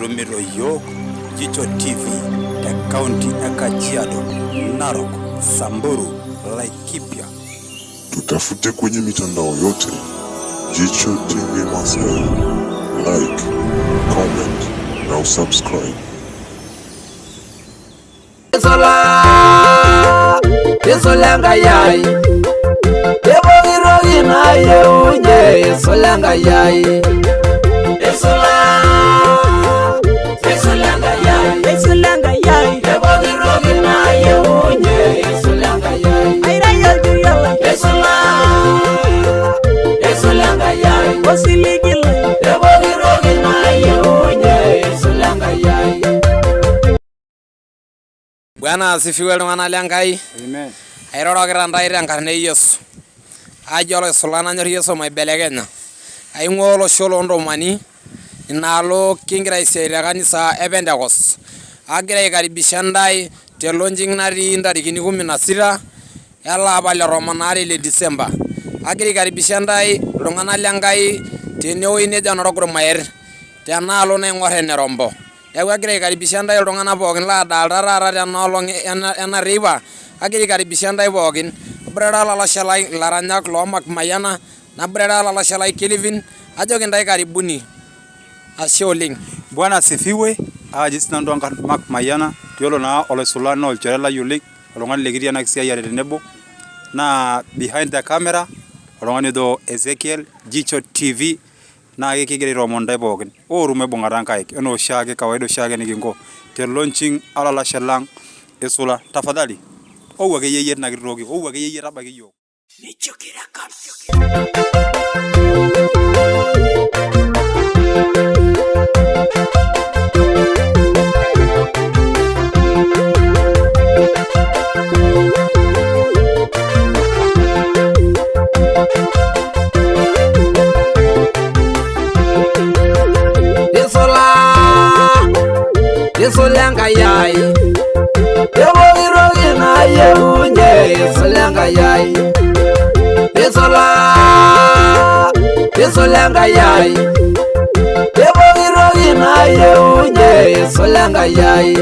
irumito yiok Jicho TV te kaunti e Kajiado, Narok, Samburu, Laikipia. Tutafute kwenye mitandao yote Jicho TV Master. Like, comment na usubscribe. Isolanga yai Ebo girogi na yeunye Isolanga yai Isolanga yai Ebo girogi na yeunye Isolanga yai Aira yalju yala Isolanga yai Osiligile Ebo girogi na yeunye Isolanga yai. Bwana asifiwe iltung'anak lenkai. Amen. Airorokita ntae tenkarna e Yesu. Ajo oloisula nanyor Yesu maibelekenya. Aing'ua olosho loontomani inaalo kigira aisiai te kanisa e Pentecost. Agira aikaribisha ntae te launching natii ntarikini 16 ele apa le tomon aare le Disemba. Agira aikaribisha ntae iltung'anak lenkai tenewueji nejo Norogurmayer tenaalo naing'or ene Rombo. Neeku agira aikaribisha ntae iltung'anak pookin laadalta taata tenaolong ena teipa. Agira aikaribisha ntae pookin. Naboitare olalashe lai ilaranyak loo Mark Mayiana, naboitare olalashe lai Kelvin, ajoki ntae karibuni. Ashe oleng. Bwana asifiwe. Aji sinanu Mark Mayiana, tiolo naa oloisula naa olchore lai oleng, oltung'ani likitii ena kisiayiare tenebo. Naa behind the camera oltung'ani ojo Ezekiel Jicho TV. Naa kigira aitomon ntae pookin. Oorum aibung'ata nkaik enaa oshiake kawaida oshiake nikinko te launching olalashe lang Isula. Tafadhali ou akeyie yie tina kiti toki, ou akeyie yie tabaiki yiok. Isolanga yai Ebo girogi na yeunye Isolanga yai Isolanga yai Ebo girogi na yeunye Isolanga yai